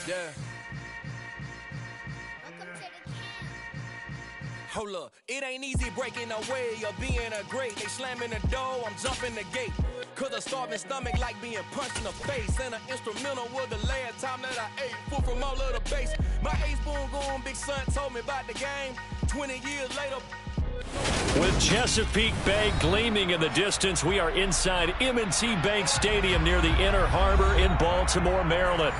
Yeah. Hold up, it ain't easy breaking away or being a great. They slamming the door, I'm jumping the gate. Cause a starving stomach like being punched in the face. And an instrumental was the last time that I ate. Food from all of the base. My ace-spoon going, big son told me about the game. 20 years later. With Chesapeake Bay gleaming in the distance, we are inside M&T Bank Stadium near the Inner Harbor in Baltimore, Maryland.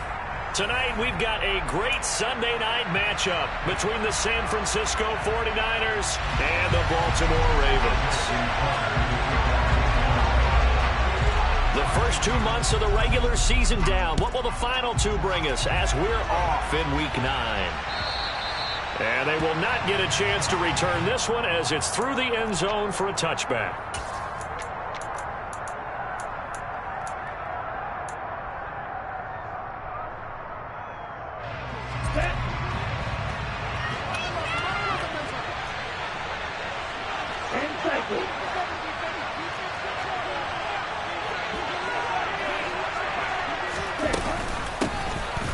Tonight, we've got a great Sunday night matchup between the San Francisco 49ers and the Baltimore Ravens. The first 2 months of the regular season down. What will the final two bring us as we're off in Week 9? And they will not get a chance to return this one as it's through the end zone for a touchback.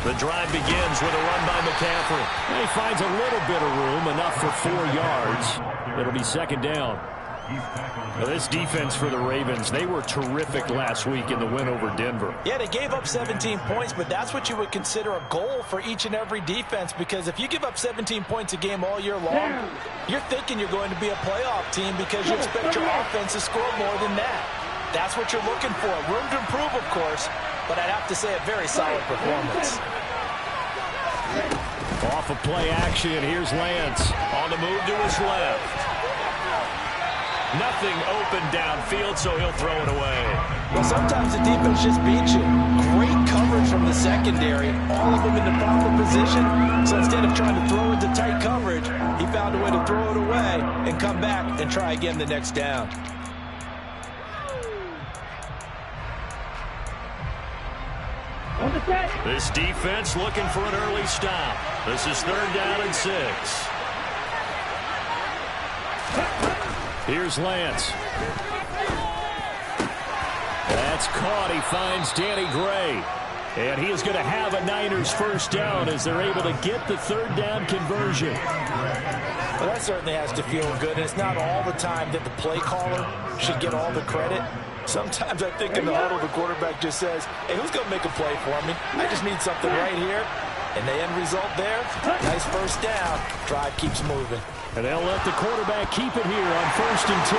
The drive begins with a run by McCaffrey. And he finds a little bit of room, enough for 4 yards. It'll be second down. Now this defense for the Ravens, they were terrific last week in the win over Denver. Yeah, they gave up 17 points, but that's what you would consider a goal for each and every defense, because if you give up 17 points a game all year long, you're thinking you're going to be a playoff team because you expect your offense to score more than that. That's what you're looking for. Room to improve, of course, but I'd have to say a very solid performance. Off of play action, here's Lance on the move to his left. Nothing open downfield, so he'll throw it away. Well, sometimes the defense just beats you. Great coverage from the secondary, all of them in the proper position. So instead of trying to throw into tight coverage, he found a way to throw it away and come back and try again the next down. This defense looking for an early stop. This is 3rd down and 6. Here's Lance. That's caught. He finds Danny Gray. And he is going to have a Niners first down as they're able to get the 3rd down conversion. Well, that certainly has to feel good. And it's not all the time that the play caller should get all the credit. Sometimes I think in the huddle, the quarterback just says, hey, who's going to make a play for me? I just need something right here. And the end result there, nice first down. Drive keeps moving. And they'll let the quarterback keep it here on 1st and 10.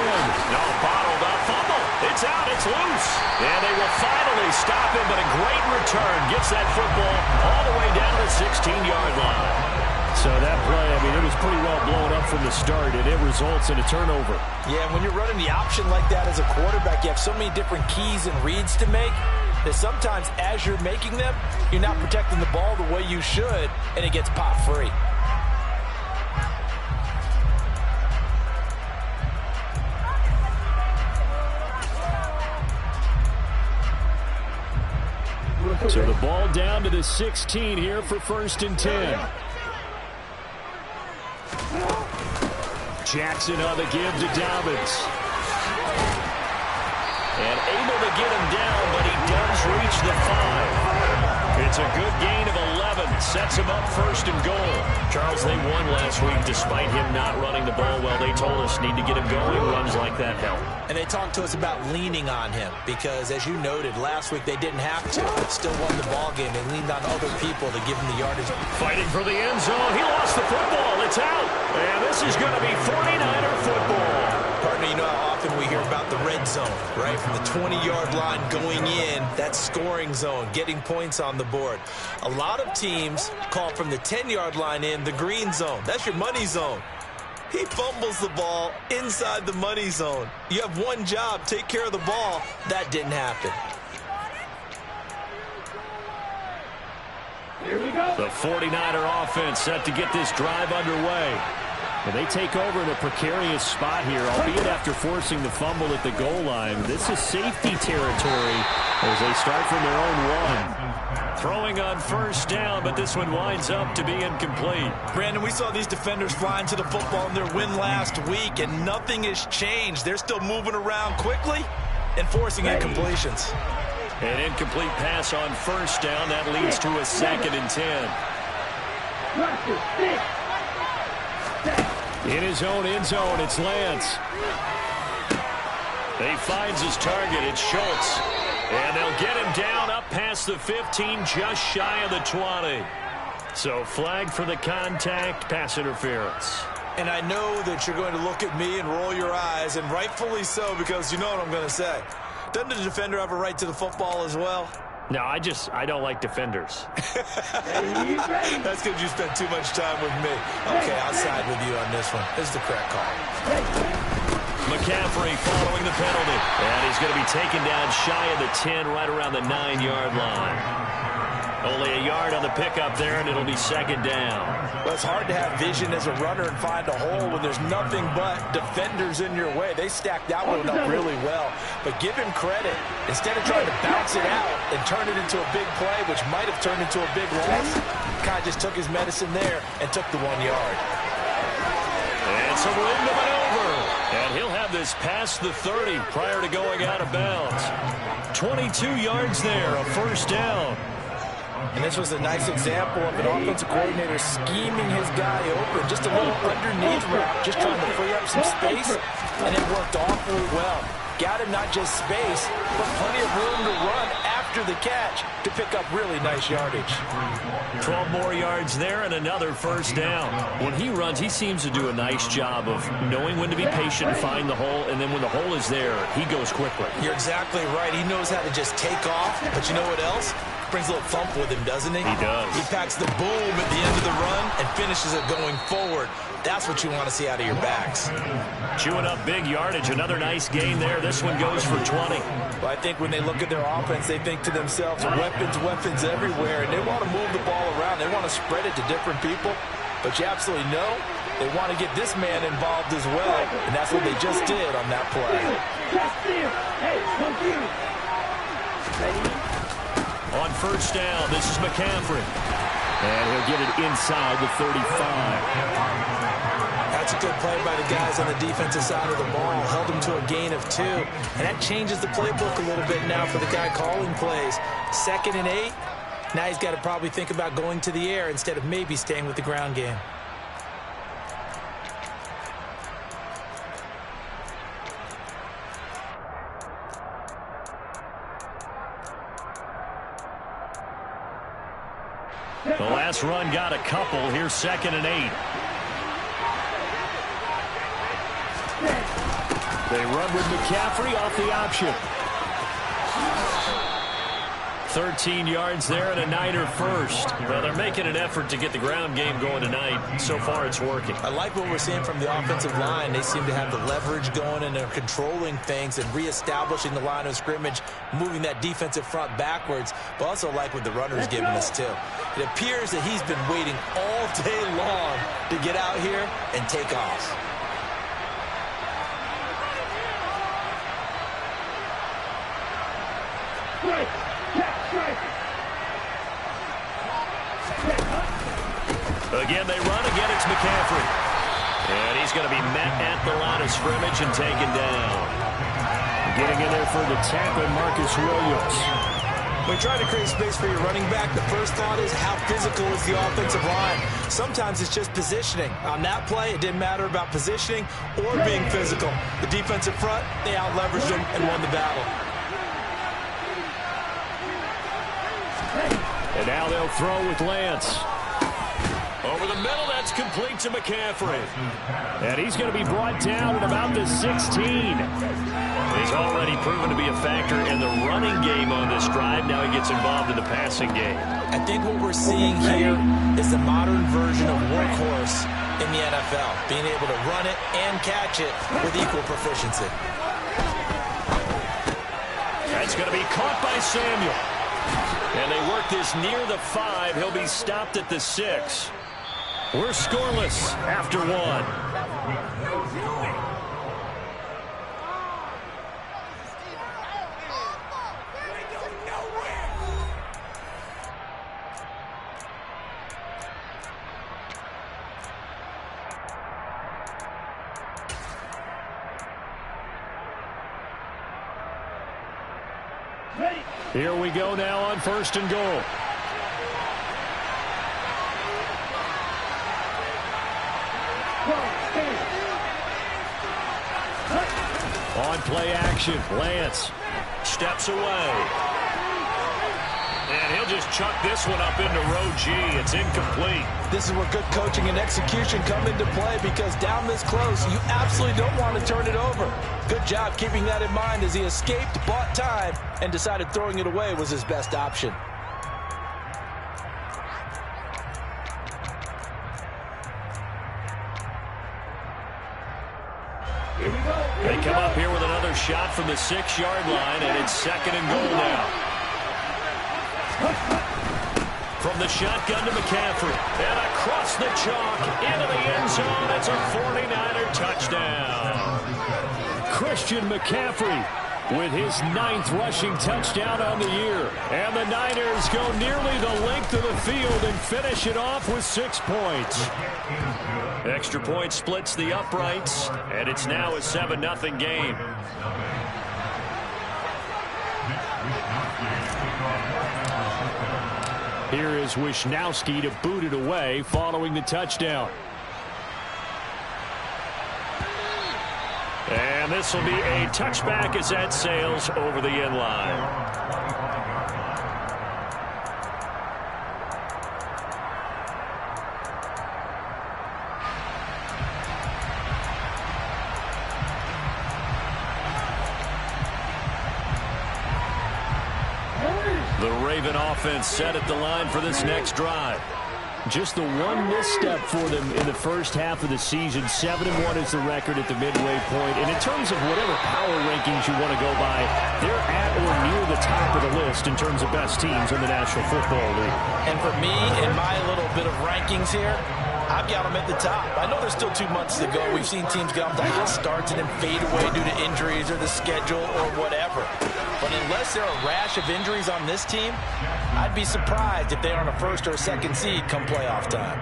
No, bottled up fumble. It's out, it's loose. And they will finally stop him, but a great return gets that football all the way down the 16-yard line. So that play, I mean, it was pretty well blown up from the start, and it results in a turnover. Yeah, when you're running the option like that as a quarterback, you have so many different keys and reads to make that sometimes as you're making them, you're not protecting the ball the way you should, and it gets pop free. So the ball down to the 16 here for 1st and 10. Jackson on the give to Dobbins. And able to get him down, but he does reach the 5. It's a good gain of 11. Sets him up 1st and goal. Charles, they won last week despite him not running the ball well. They told us need to get him going. Runs like that help. And they talked to us about leaning on him because, as you noted, last week they didn't have to, but still won the ball game. They leaned on other people to give him the yardage. Fighting for the end zone. He lost the football. It's out. And this is going to be 49er football. Partner, you know how often we hear about the red zone, right? From the 20-yard line going in, that scoring zone, getting points on the board. A lot of teams call from the 10-yard line in the green zone. That's your money zone. He fumbles the ball inside the money zone. You have one job, take care of the ball. That didn't happen. Here we go. The 49er offense set to get this drive underway. And they take over in a precarious spot here, albeit after forcing the fumble at the goal line. This is safety territory as they start from their own 1. Throwing on 1st down, but this one winds up to be incomplete. Brandon, we saw these defenders flying to the football in their win last week, and nothing has changed. They're still moving around quickly and forcing incompletions. An incomplete pass on first down. That leads to a 2nd and 10. In his own end zone, it's Lance. He finds his target. It's Schultz. And they'll get him down up past the 15, just shy of the 20. So flag for the contact, pass interference. And I know that you're going to look at me and roll your eyes, and rightfully so, because you know what I'm going to say. Doesn't the defender have a right to the football as well? No, I don't like defenders. That's because you spent too much time with me. Okay, I'll side with you on this one. This is the correct call. McCaffrey following the penalty. And he's going to be taken down shy of the 10, right around the 9-yard line. Only a yard on the pickup there, and it'll be 2nd down. Well, it's hard to have vision as a runner and find a hole when there's nothing but defenders in your way. They stacked that one up really well. But give him credit. Instead of trying to bounce it out and turn it into a big play, which might have turned into a big loss, kind of just took his medicine there and took the 1 yard. And some room to maneuver. And he'll have this past the 30 prior to going out of bounds. 22 yards there, a first down. And this was a nice example of an offensive coordinator scheming his guy open. Just a little underneath route, just trying to free up some space, and it worked awfully well. Got him not just space, but plenty of room to run after the catch to pick up really nice yardage. 12 more yards there and another first down. When he runs, he seems to do a nice job of knowing when to be patient, find the hole, and then when the hole is there, he goes quickly. You're exactly right. He knows how to just take off, but you know what else? Brings a little thump with him, doesn't he? He does. He packs the boom at the end of the run and finishes it going forward. That's what you want to see out of your backs. Chewing up big yardage. Another nice gain there. This one goes for 20. Well, I think when they look at their offense, they think to themselves, weapons everywhere, and they want to move the ball around. They want to spread it to different people. But you absolutely know they want to get this man involved as well, and that's what they just did on that play. On first down, this is McCaffrey. And he'll get it inside the 35. That's a good play by the guys on the defensive side of the ball. Held him to a gain of 2. And that changes the playbook a little bit now for the guy calling plays. 2nd and 8. Now he's got to probably think about going to the air instead of maybe staying with the ground game. The last run got a couple. Here's 2nd and 8. They run with McCaffrey off the option. 13 yards there and a Niner first. Well, they're making an effort to get the ground game going tonight. So far, it's working. I like what we're seeing from the offensive line. They seem to have the leverage going, and they're controlling things and reestablishing the line of scrimmage, moving that defensive front backwards, but also like what the runner's giving us, too. It appears that he's been waiting all day long to get out here and take off. Again, they run. Again, it's McCaffrey. And he's going to be met at the line of scrimmage and taken down. Getting in there for the tackle, Marcus Williams. When you're trying to create space for your running back, the first thought is how physical is the offensive line. Sometimes it's just positioning. On that play, it didn't matter about positioning or being physical. The defensive front, they out-leveraged them and won the battle. And now they'll throw with Lance. Over the middle, that's complete to McCaffrey. And he's going to be brought down at about the 16. He's already proven to be a factor in the running game on this drive. Now he gets involved in the passing game. I think what we're seeing here is the modern version of workhorse in the NFL, being able to run it and catch it with equal proficiency. That's going to be caught by Samuel. And they work this near the 5. He'll be stopped at the 6. We're scoreless after 1. Ready. Here we go now on 1st and goal. On play action, Lance steps away. And he'll just chuck this one up into row G. It's incomplete. This is where good coaching and execution come into play, because down this close, you absolutely don't want to turn it over. Good job keeping that in mind as he escaped, bought time, and decided throwing it away was his best option. They come up here with another shot from the 6-yard line, and it's 2nd and goal now. From the shotgun to McCaffrey, and across the chalk into the end zone. It's a 49er touchdown. Christian McCaffrey with his 9th rushing touchdown on the year. And the Niners go nearly the length of the field and finish it off with 6 points. Extra point splits the uprights, and it's now a 7-0 game. Here is Wisnowski to boot it away following the touchdown. And this will be a touchback as that sails over the end line. The Raven offense set at the line for this next drive. Just the one misstep for them in the first half of the season. 7-1 is the record at the midway point. And in terms of whatever power rankings you want to go by, they're at or near the top of the list in terms of best teams in the National Football League. And for me, in my little bit of rankings here, I've got them at the top. I know there's still 2 months to go. We've seen teams get off to hot starts and then fade away due to injuries or the schedule or whatever. But unless there are a rash of injuries on this team, I'd be surprised if they are on a 1st or a 2nd seed come playoff time.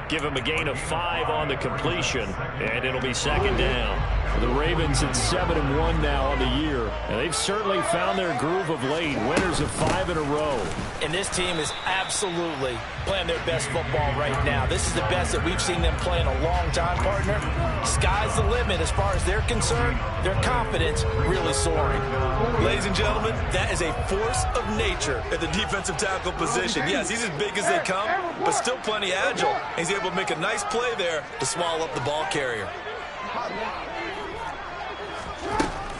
Give him a gain of 5 on the completion, and it'll be 2nd down. The Ravens at 7-1 now on the year, and they've certainly found their groove of late. Winners of 5 in a row. And this team is absolutely playing their best football right now. This is the best that we've seen them play in a long time, partner. Sky's the limit as far as they're concerned. Their confidence really soaring. Ladies and gentlemen, that is a force of nature at the defensive tackle position. Yes, he's as big as they come, but still plenty agile. He's able to make a nice play there to swallow up the ball carrier.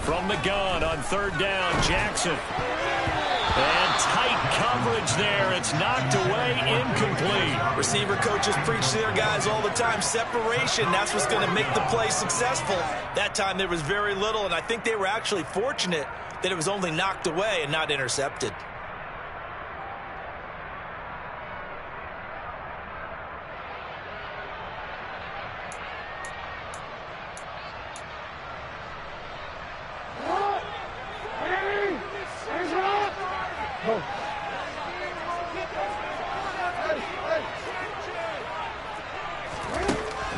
From the gun on 3rd down, Jackson. And tight coverage there. It's knocked away, incomplete. Receiver coaches preach to their guys all the time. Separation, that's what's going to make the play successful. That time there was very little, and I think they were actually fortunate that it was only knocked away and not intercepted.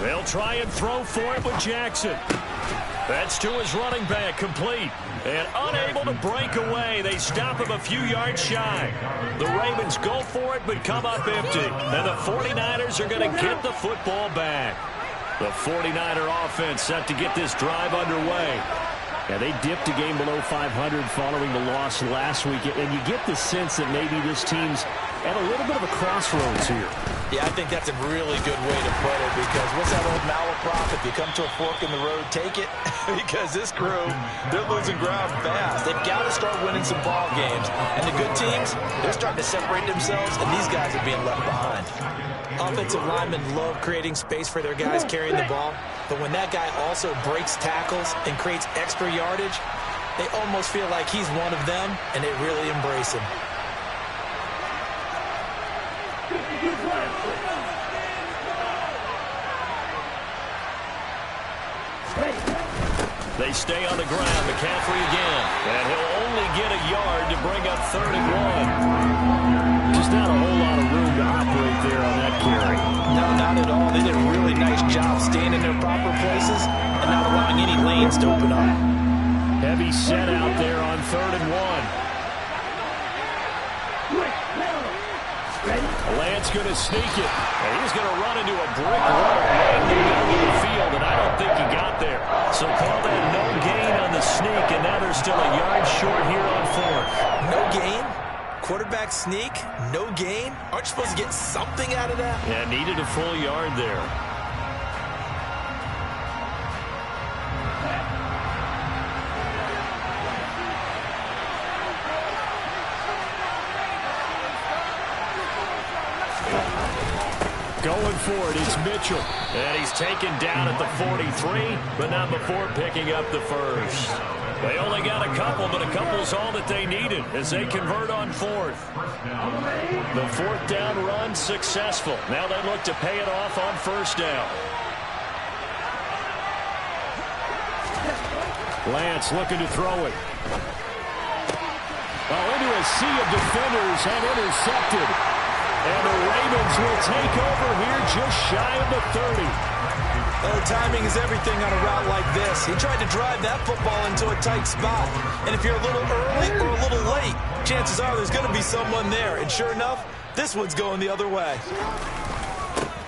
They'll try and throw for it with Jackson. That's to his running back, complete. And unable to break away. They stop him a few yards shy. The Ravens go for it but come up empty. And the 49ers are going to get the football back. The 49er offense set to get this drive underway. And they dipped a game below 500 following the loss last week. And you get the sense that maybe this team's at a little bit of a crossroads here. Yeah, I think that's a really good way to put it, because what's that old malaprop? If you come to a fork in the road, take it. Because this crew, they're losing ground fast. They've got to start winning some ball games. And the good teams, they're starting to separate themselves, and these guys are being left behind. Offensive linemen love creating space for their guys carrying the ball, but when that guy also breaks tackles and creates extra yardage, they almost feel like he's one of them, and they really embrace him. They stay on the ground. McCaffrey again. And he'll only get a yard to bring up 3rd and 1. Just not a whole lot of room to operate there on that carry. No, not at all. They did a really nice job staying in their proper places and not allowing any lanes to open up. Heavy set out there on 3rd and 1. That's going to sneak it. And he's going to run into a brick wall right in the middle of the field, and I don't think he got there. So call that no gain on the sneak, and now they're still a yard short here on fourth. No gain? Quarterback sneak? No gain? Aren't you supposed to get something out of that? Yeah, needed a full yard there. Going for it is Mitchell. And he's taken down at the 43, but not before picking up the first. They only got a couple, but a couple's all that they needed as they convert on fourth. The fourth down run successful. Now they look to pay it off on first down. Lance looking to throw it. Oh, into a sea of defenders and intercepted. And the Ravens will take over here just shy of the 30. Oh, timing is everything on a route like this. He tried to drive that football into a tight spot. And if you're a little early or a little late, chances are there's going to be someone there. And sure enough, this one's going the other way.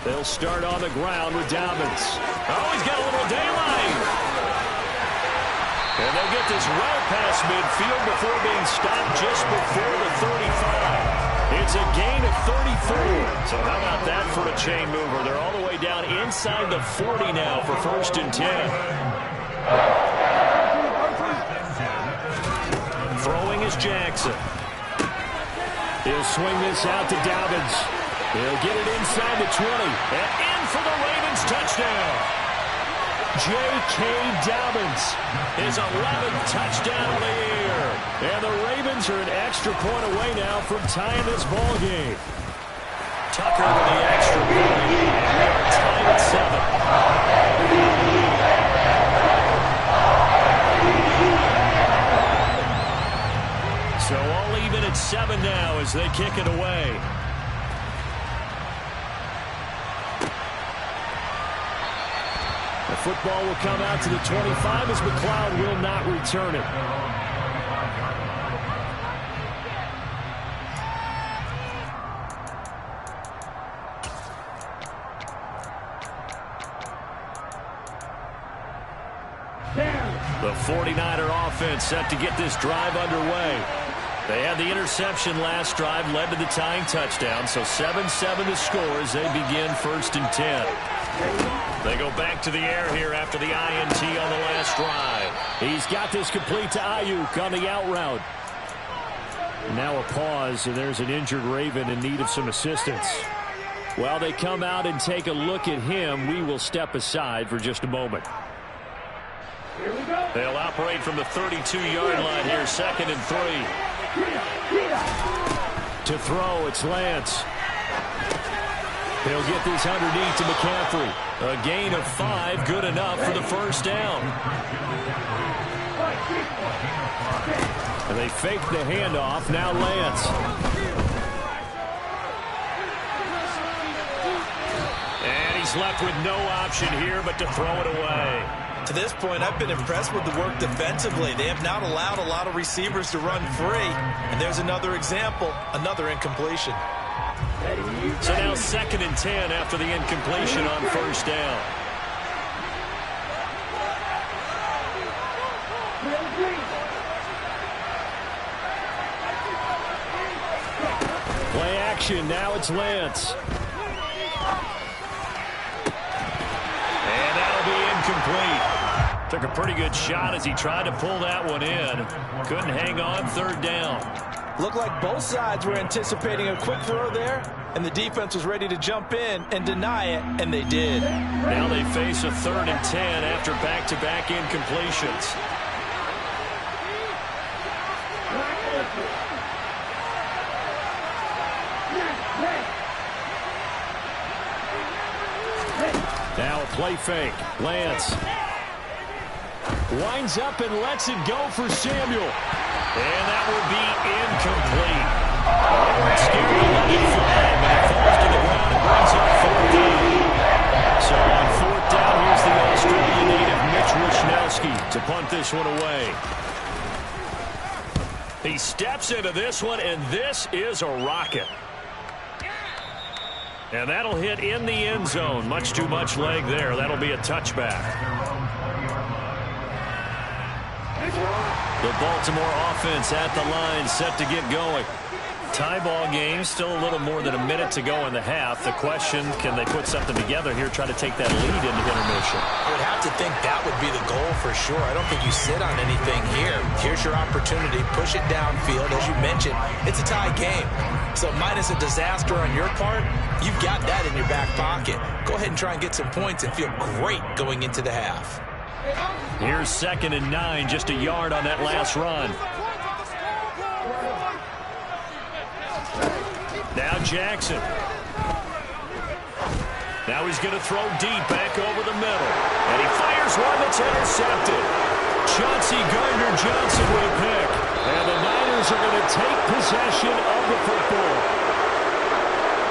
They'll start on the ground with Dobbins. Oh, he's got a little daylight. And they'll get this well past midfield before being stopped just before the 35. It's a gain of 34. So how about that for a chain mover? They're all the way down inside the 40 now for first and 10. Throwing is Jackson. He'll swing this out to Dobbins. He'll get it inside the 20. And in for the Ravens touchdown. J.K. Dobbins, his 11th touchdown of the year. And the Ravens are an extra point away now from tying this ball game. Tucker with the extra point, and we are tied at 7. So all even at 7 now as they kick it away. The football will come out to the 25 as McLeod will not return it. The 49er offense set to get this drive underway. They had the interception last drive, led to the tying touchdown, so 7-7 to score as they begin first and 10. They go back to the air here after the INT on the last drive. He's got this complete to Ayuk on the out route. Now a pause, and there's an injured Raven in need of some assistance. While they come out and take a look at him, we will step aside for just a moment. They'll operate from the 32-yard line here, 2nd and 3. To throw, it's Lance. They'll get this underneath to McCaffrey. A gain of 5, good enough for the first down. And they fake the handoff, now Lance. And he's left with no option here but to throw it away. To this point, I've been impressed with the work defensively. They have not allowed a lot of receivers to run free. And there's another example, another incompletion. So now 2nd and 10 after the incompletion on first down. Play action, now it's Lance. And that'll be incomplete. Took a pretty good shot as he tried to pull that one in. Couldn't hang on, 3rd down. Looked like both sides were anticipating a quick throw there, and the defense was ready to jump in and deny it, and they did. Now they face a 3rd and 10 after back-to-back incompletions. Now a play fake. Lance winds up and lets it go for Samuel. And that will be incomplete. They weren't scared to let it fly, but it falls to the ground and brings up 4th down. So on 4th down, here's the Australian native Mitch Wishnowsky to punt this one away. He steps into this one, and this is a rocket. And that'll hit in the end zone. Much too much leg there. That'll be a touchback. The Baltimore offense at the line, set to get going. Tie ball game, still a little more than a minute to go in the half. The question, can they put something together here, try to take that lead into intermission? I would have to think that would be the goal for sure. I don't think you sit on anything here. Here's your opportunity. Push it downfield. As you mentioned, it's a tie game. So minus a disaster on your part, you've got that in your back pocket. Go ahead and try and get some points and feel great going into the half. Here's 2nd and 9, just a yard on that last run. Now Jackson. Now he's going to throw deep back over the middle. And he fires one that's intercepted. Chauncey Gardner-Johnson with a pick. And the Niners are going to take possession of the football.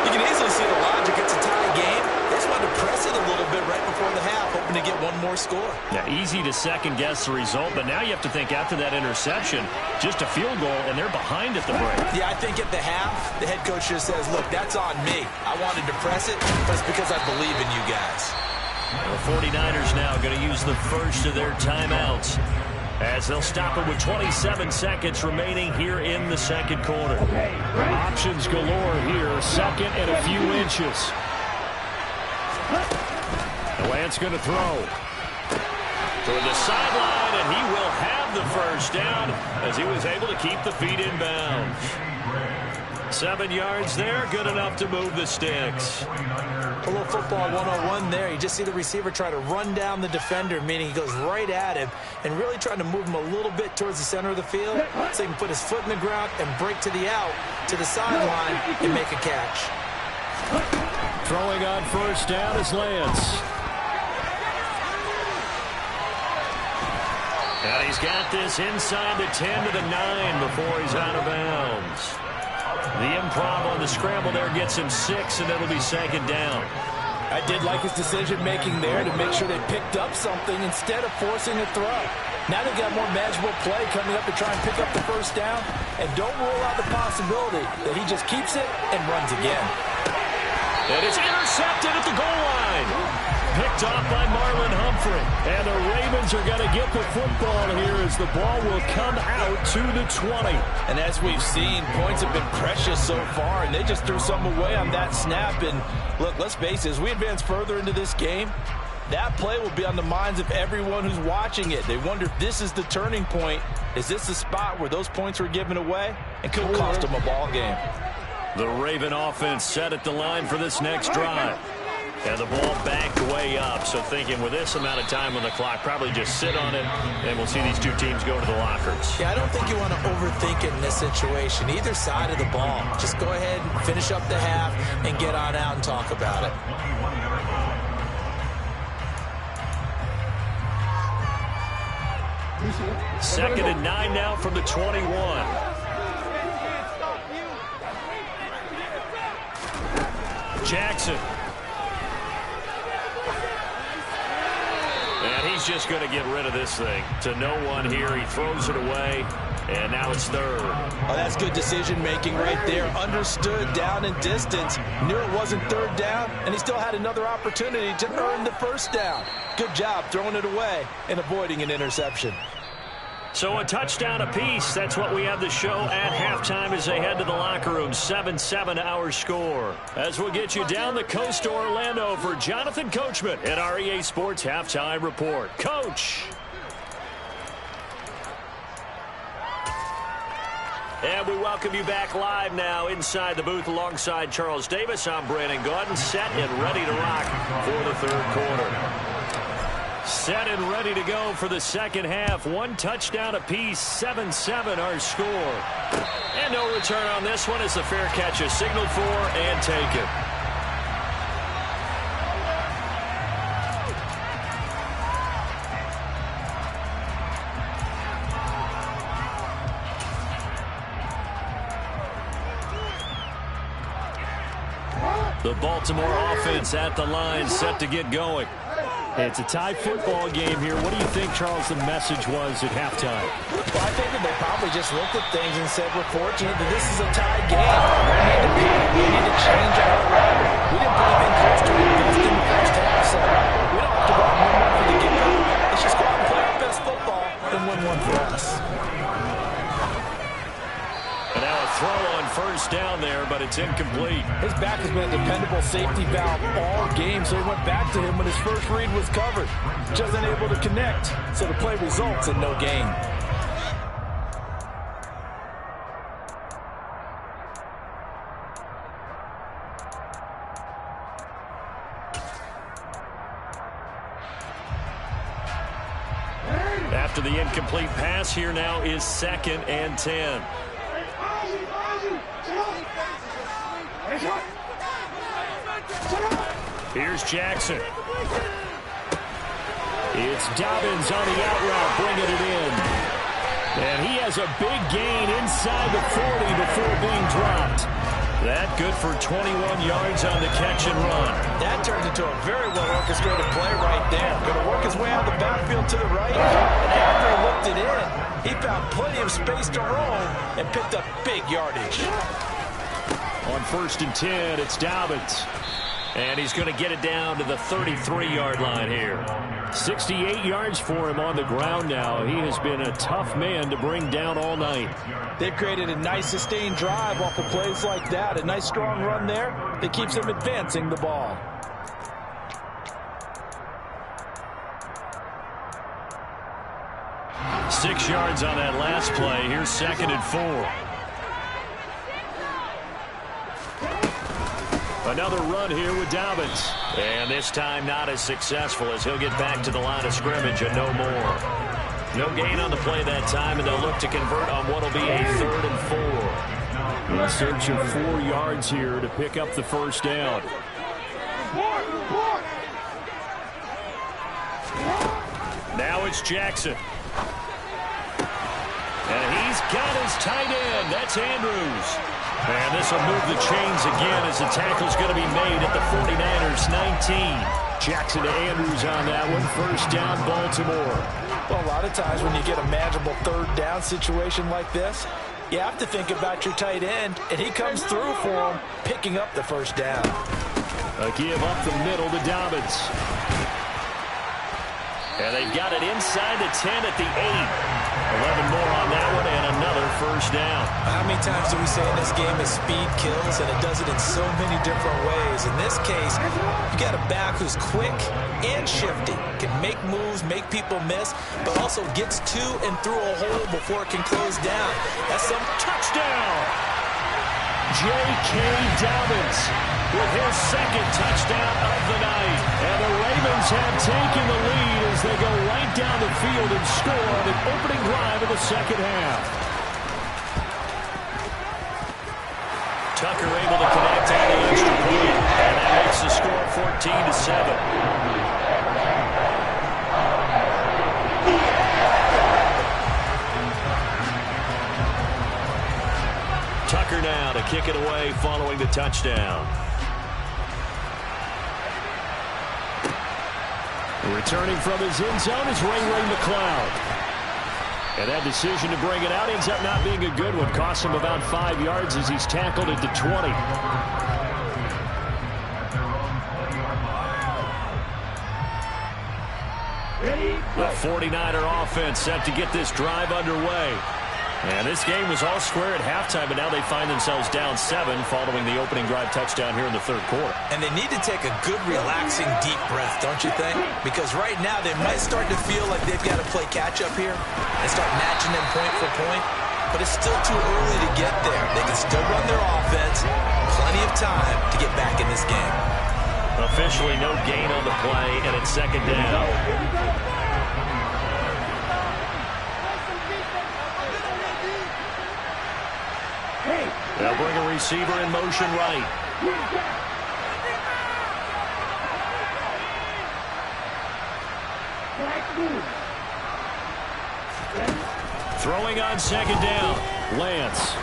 You can easily see the logic. It's a tie game. They just wanted to press it a little bit right before the half, hoping to get one more score. Yeah, easy to second-guess the result, but now you have to think after that interception, just a field goal, and they're behind at the break. Yeah, I think at the half, the head coach just says, look, that's on me. I wanted to press it, but it's because I believe in you guys. The 49ers now going to use the first of their timeouts as they'll stop it with 27 seconds remaining here in the second quarter. Options galore here, second and a few inches. Lance going to throw toward the sideline, and he will have the first down as he was able to keep the feet in bounds. 7 yards there, good enough to move the sticks. A little football 101 there. You just see the receiver try to run down the defender, meaning he goes right at him and really trying to move him a little bit towards the center of the field so he can put his foot in the ground and break to the out, to the sideline, and make a catch. Throwing on first down is Lance. And he's got this inside the 10 to the 9 before he's out of bounds. The improv on the scramble there gets him 6, and it'll be second down. I did like his decision-making there to make sure they picked up something instead of forcing a throw. Now they've got more manageable play coming up to try and pick up the first down. And don't rule out the possibility that he just keeps it and runs again. And it's intercepted at the goal line. Picked off by Marlon Humphrey. And the Ravens are going to get the football here as the ball will come out to the 20. And as we've seen, points have been precious so far, and they just threw something away on that snap. And look, let's face it, as we advance further into this game, that play will be on the minds of everyone who's watching it. They wonder if this is the turning point. Is this the spot where those points were given away? It could cost them a ball game. The Raven offense set at the line for this next drive. And the ball backed way up. So thinking with this amount of time on the clock, probably just sit on it, and we'll see these two teams go to the lockers. Yeah, I don't think you want to overthink it in this situation. Either side of the ball. Just go ahead and finish up the half and get on out and talk about it. Second and 9 now from the 21. Jackson. And he's just going to get rid of this thing. To no one here. He throws it away. And now it's third. Oh, that's good decision-making right there. Understood down and distance. Knew it wasn't third down, and he still had another opportunity to earn the first down. Good job throwing it away and avoiding an interception. So a touchdown apiece. That's what we have the show at halftime as they head to the locker room. 7-7 our score. As we'll get you down the coast to Orlando for Jonathan Coachman at our EA Sports Halftime Report. Coach. And we welcome you back live now inside the booth alongside Charles Davis. I'm Brandon Gaudin, set and ready to rock for the third quarter. Set and ready to go for the second half. One touchdown apiece, 7-7 our score. And no return on this one as the fair catch is signaled for and taken. The Baltimore offense at the line, set to get going. It's a tie football game here. What do you think, Charles, the message was at halftime? Well, I think that they probably just looked at things and said, we're fortunate that this is a tie game. We need to change our record. We didn't incomplete. His back has been a dependable safety valve all game, so he went back to him when his first read was covered. Just unable to connect, so the play results in no gain. After the incomplete pass, here now is 2nd and 10. Here's Jackson. It's Dobbins on the out route, bringing it in. And he has a big gain inside the 40 before being dropped. That good for 21 yards on the catch and run. That turned into a very well-orchestrated play right there. Going to work his way out of the backfield to the right. And after he looked it in, he found plenty of space to roam and picked up big yardage. On 1st and 10, it's Dobbins. And he's going to get it down to the 33-yard line here. 68 yards for him on the ground now. He has been a tough man to bring down all night. They've created a nice sustained drive off of plays like that. A nice strong run there that keeps them advancing the ball. Six yards on that last play. Here's 2nd and 4. Another run here with Dobbins. And this time not as successful as he'll get back to the line of scrimmage and no more. No gain on the play that time, and they'll look to convert on what will be a 3rd and 4. In search of 4 yards here to pick up the first down. Now it's Jackson. And he's got his tight end. That's Andrews. And this will move the chains again as the tackle's going to be made at the 49ers 19. Jackson to Andrews on that one. First down, Baltimore. Well, a lot of times when you get a manageable 3rd down situation like this, you have to think about your tight end, and he comes through for him, picking up the first down. A give up the middle to Dobbins. And they've got it inside the 10 at the 8. 11 more on that one and another first down. How many times do we say in this game is speed kills, and it does it in so many different ways. In this case, you got a back who's quick and shifty, can make moves, make people miss, but also gets to and through a hole before it can close down. That's some touchdown. J.K. Dobbins with his 2nd touchdown of the night. And the Ravens have taken the lead as they go right down the field and score on the opening drive of the second half. Tucker able to connect on the extra point, and that makes the score 14-7. Tucker now to kick it away following the touchdown. Returning from his end zone is Ray McCloud. And that decision to bring it out ends up not being a good one. Costs him about 5 yards as he's tackled at the 20. The 49er offense set to get this drive underway. And this game was all square at halftime, but now they find themselves down 7 following the opening drive touchdown here in the 3rd quarter. And they need to take a good, relaxing, deep breath, don't you think? Because right now they might start to feel like they've got to play catch-up here and start matching them point for point. But it's still too early to get there. They can still run their offense. Plenty of time to get back in this game. Officially no gain on the play, and it's 2nd down. They'll bring a receiver in motion right. Throwing on 2nd down. Lance.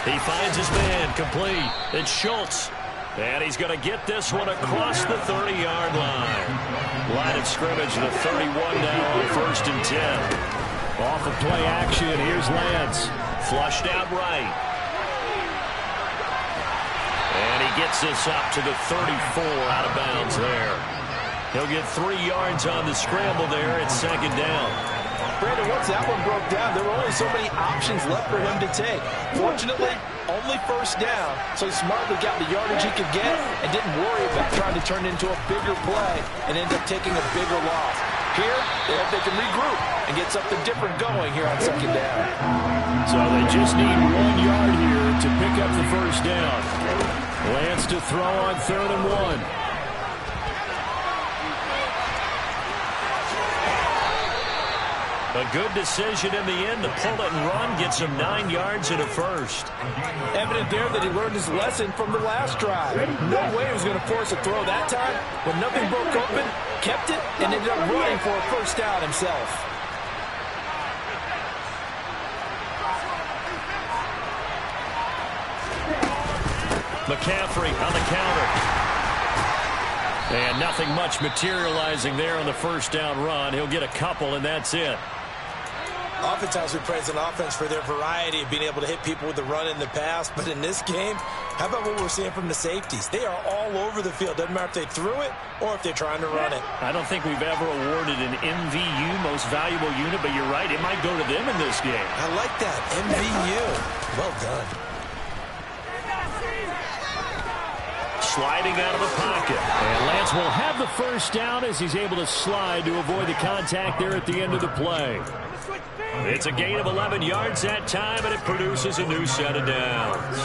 He finds his man complete. It's Schultz. And he's going to get this one across the 30-yard line. Line of scrimmage, the 31 now on 1st and 10. Off of play action, here's Lance. Flushed out right. And he gets this up to the 34 out of bounds there. He'll get 3 yards on the scramble there at 2nd down. Brandon, once that one broke down, there were only so many options left for him to take. Fortunately, only first down, so he smartly got the yardage he could get and didn't worry about trying to turn it into a bigger play and end up taking a bigger loss. Here, they hope they can regroup and get something different going here on second down. So they just need 1 yard here to pick up the first down. Lance to throw on 3rd and 1. A good decision in the end to pull it and run, gets him 9 yards and a first. Evident there that he learned his lesson from the last drive. No way he was going to force a throw that time. When nothing broke open, kept it, and ended up running for a first down himself. McCaffrey on the counter. And nothing much materializing there on the first down run. He'll get a couple, and that's it. Oftentimes we praise an offense for their variety of being able to hit people with the run in the pass. But in this game, how about what we're seeing from the safeties? They are all over the field. Doesn't matter if they threw it or if they're trying to run it. I don't think we've ever awarded an MVU, most valuable unit, but you're right. It might go to them in this game. I like that. MVU. Well done. Sliding out of the pocket. And Lance will have the first down as he's able to slide to avoid the contact there at the end of the play. It's a gain of 11 yards that time, and it produces a new set of downs.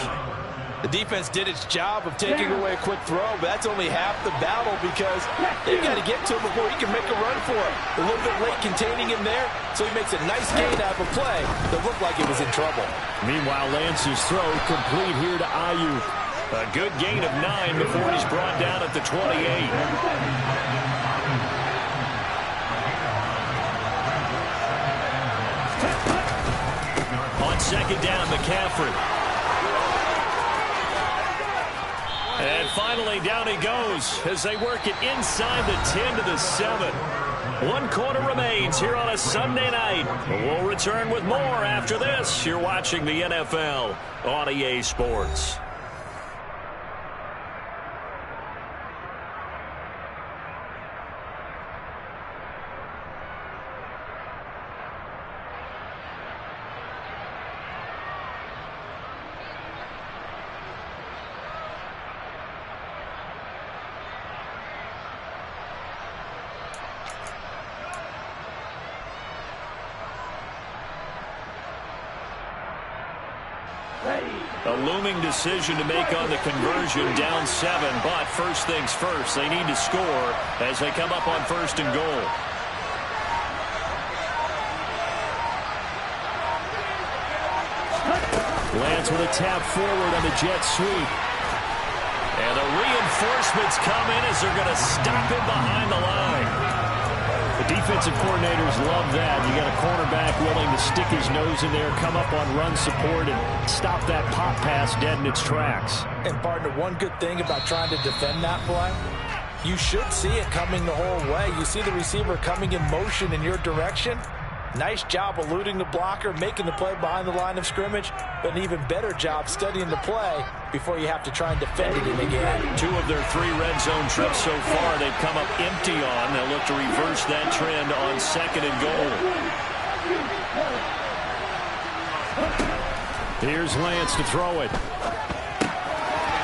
The defense did its job of taking away a quick throw, but that's only half the battle because they've got to get to him before he can make a run for it. A little bit late containing him there, so he makes a nice gain out of a play that looked like it was in trouble. Meanwhile, Lance's throw complete here to Ayuk. A good gain of 9 before he's brought down at the 28. On second down, McCaffrey. And finally, down he goes as they work it inside the 10 to the 7. 1 quarter remains here on a Sunday night. We'll return with more after this. You're watching the NFL on EA Sports. A looming decision to make on the conversion, down 7, but first things first, they need to score as they come up on 1st and goal. Lance with a tap forward on the jet sweep. And the reinforcements come in as they're going to stop him behind the line. The defensive coordinators love that. You got a cornerback willing to stick his nose in there, come up on run support, and stop that pop pass dead in its tracks. And, partner, one good thing about trying to defend that play, you should see it coming the whole way. You see the receiver coming in motion in your direction. Nice job eluding the blocker, making the play behind the line of scrimmage, but an even better job studying the play before you have to try and defend it in the game. 2 of their 3 red zone trips so far they've come up empty on. They'll look to reverse that trend on 2nd and goal. Here's Lance to throw it.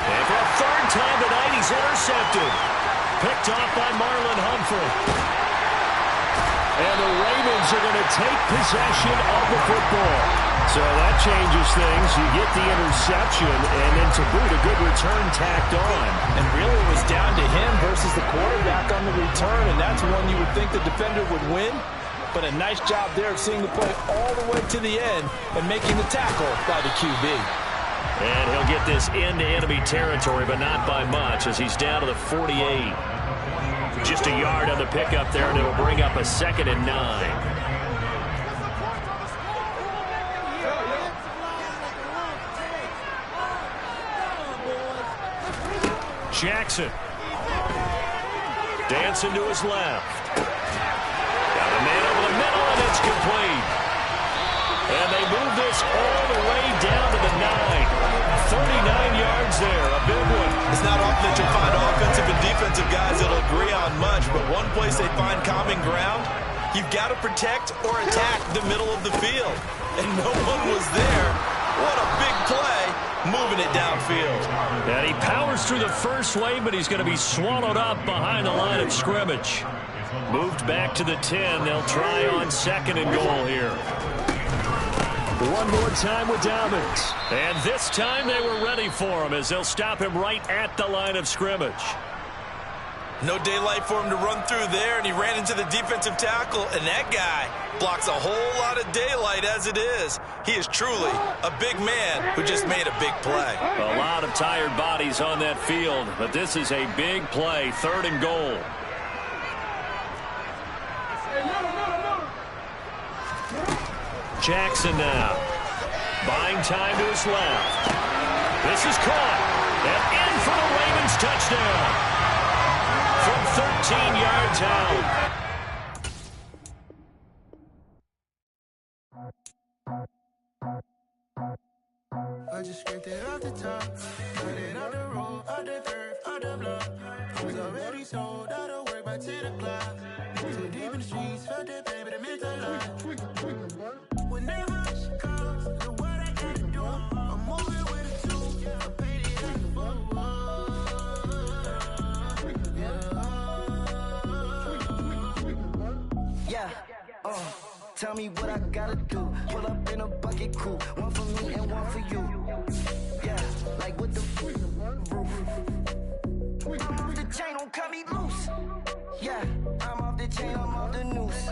And for a 3rd time tonight, he's intercepted. Picked off by Marlon Humphrey. And the Ravens are going to take possession of the football. So that changes things. You get the interception, and then to boot, a good return tacked on. And really it was down to him versus the quarterback on the return, and that's one you would think the defender would win. But a nice job there of seeing the play all the way to the end and making the tackle by the QB. And he'll get this into enemy territory, but not by much as he's down to the 48. Just a yard on the pickup there, and it'll bring up a 2nd and 9. Jackson. Dancing to his left. Got a man over the middle, and it's complete. And they move this all the way down to the 9. 39 yards there, a big one. It's not often that you'll find offensive and defensive guys that'll agree on much, but one place they find common ground, You've got to protect or attack the middle of the field. And no one was there. What a big play, moving it downfield. And he powers through the first lane, but he's going to be swallowed up behind the line of scrimmage. Moved back to the 10. They'll try on 2nd and goal here. One more time with Dobbins. And this time they were ready for him as they'll stop him right at the line of scrimmage. No daylight for him to run through there, and he ran into the defensive tackle, and that guy blocks a whole lot of daylight as it is. He is truly a big man who just made a big play. A lot of tired bodies on that field, but this is a big play, 3rd and goal. Jackson now. Buying time to his left. This is caught. And in for the Ravens touchdown. From 13 yards out. I just scraped it off the top, cut it on the road, on the curve, on the block. I was already sold out of work by 10 o'clock. Too deep in the streets, felt that pain, but it meant a lot. Whenever she calls, the what I gotta do, I'm moving with a 2. I paid it at the tell me what I gotta do. Pull up in a bucket crew, one for me and one for you. Yeah, like what the roof. The chain don't cut me loose. Yeah, I'm off the chain, I'm off the noose.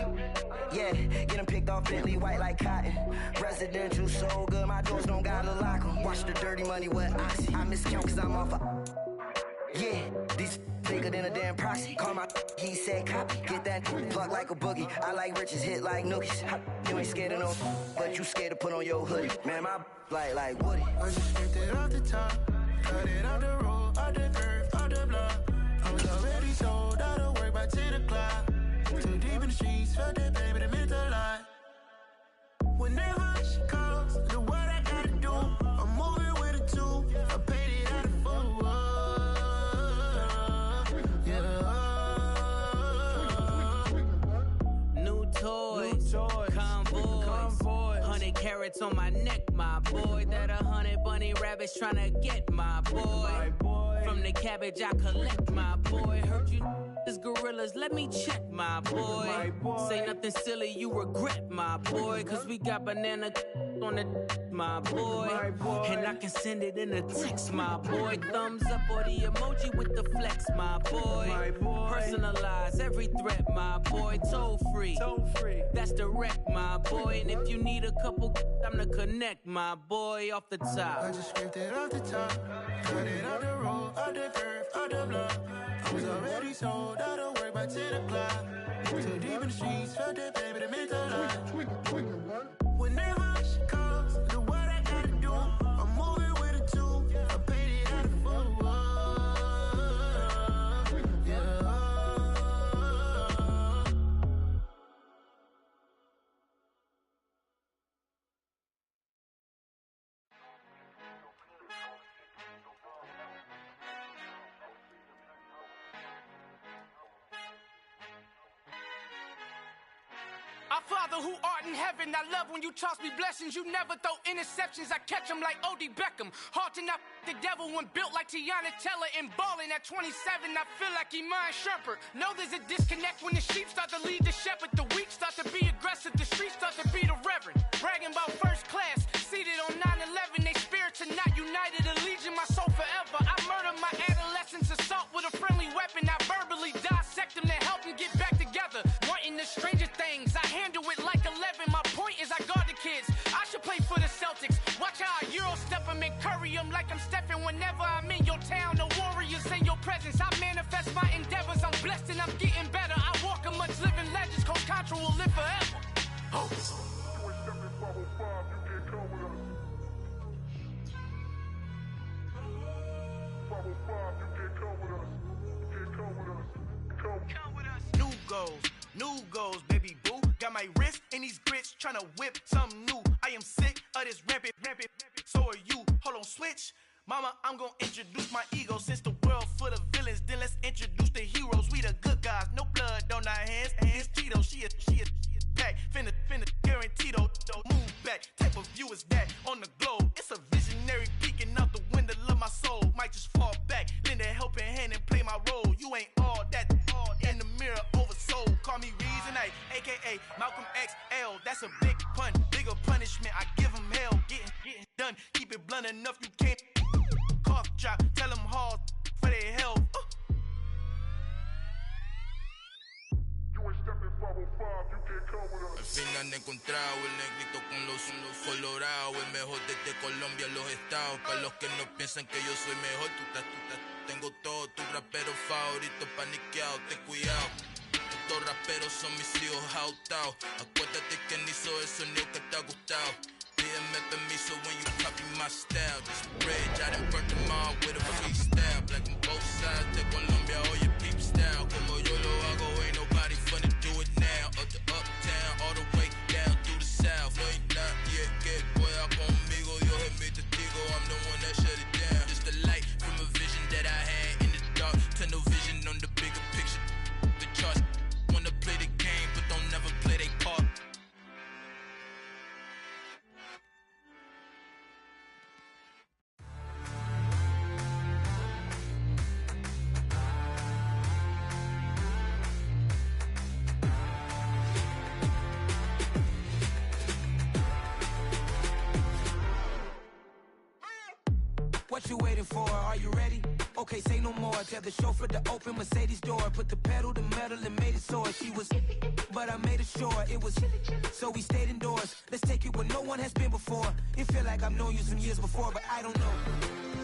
Yeah, get them picked off Bentley white like cotton. Residential so good, my doors don't gotta lock them. Watch the dirty money with Oxy. I miscount cause I'm off a... Yeah, these bigger than a damn proxy. Call my he said copy. Get that plug like a boogie. I like riches, hit like nookies. You ain't scared of no, but you scared to put on your hoodie. Man, my like Woody. I just stripped it off the top, cut it off the road, off the curve, off the block. I was already sold out of work by 10 o'clock. Too deep in the streets, felt that baby, that meant a lot. Whenever she calls, the what I gotta do, I'm moving with a 2. I paid it out of 4. Toys, convoys, 100 carats on my neck, my boy. That 100 bunny rabbits tryna get my boy. From the cabbage I collect, my boy. Heard you is gorillas, let me check, my boy. Say nothing silly, you regret, my boy. Cause we got banana on the my boy. And I can send it in a text, my boy. Thumbs up or the emoji with the flex, my boy. Personalize every threat, my boy. Toll free. That's direct, my boy. And if you need a couple, I'm the connect, my boy. Off the top. I just scraped it off the top, cut it off the road, off the curve, off the block. I was already sold out of work by 10 o'clock. Too deep in the streets, felt that baby, that meant a lot. Whenever she calls, the what I gotta do, I'm moving with a 2. I paid it out of 4. Our Father who art in heaven, I love when you toss me blessings. You never throw interceptions, I catch them like O.D. Beckham. Hard to not the devil when built like Tiana Teller and balling at 27. I feel like Iman Shumpert. Know there's a disconnect when the sheep start to lead the shepherd. The weak start to be aggressive, the streets start to be the reverend. Bragging about first class, seated on 9/11. They spirits are not united, a legion, my soul forever. I murder my adolescence, assault with a friendly weapon. I verbally dissect them to help them get back together. Wanting the stranger things, I handle it like 11. My point is I guard the kids. I should play for the Celtics. Watch how I Euro step them and curry them like I'm Stephen. Whenever I'm in your town, the Warriors in your presence. I manifest my endeavors. I'm blessed and I'm getting better. I walk amongst living legends. Coach Contra will live forever. Oh. New goals, baby boo. Got my wrist in these grits, tryna whip something new. I am sick of this rampant. So are you. Hold on, switch. Mama, I'm gonna introduce my ego. Since the world full of villains, then let's introduce the heroes. We the good guys, no blood on our hands. Hands Tito, she a call me Reason A, a.k.a. Malcolm XL. That's a big pun, bigger punishment. I give them hell, getting done. Keep it blunt enough, you can't cough drop. Tell them hard for their health. Al final he encontrado el negrito con los colorados, el mejor desde Colombia, los estados. Para los que no piensan que yo soy mejor, tengo todo, tus raperos favoritos paniqueados, ten cuidado. Estos raperos son mis hijos jautados. Acuérdate que ni hizo el sonido que te ha gustado. Pídeme permiso when you copy my style. Just a bridge, I done burnt them all with a freestyle. Black on both sides de Colombia, oye peep style. Como yo lo hago, ain't nobody finna do it now. Up to uptown, all the way down through the south. No hay nadie que pueda conmigo, Dios es mi testigo. I'm the one that shut it down. Just a light from a vision that I had in the dark. Tunnel vision on the bigger picture. The charts wanna play the game, but don't never play their part. What you waiting for? Are you ready? Okay, say no more. Tell the chauffeur to open Mercedes door. Put the pedal to metal and made it soar. She was, but I made it sure it was. So we stayed indoors. Let's take it where no one has been before. It feel like I've known you some years before, but I don't know.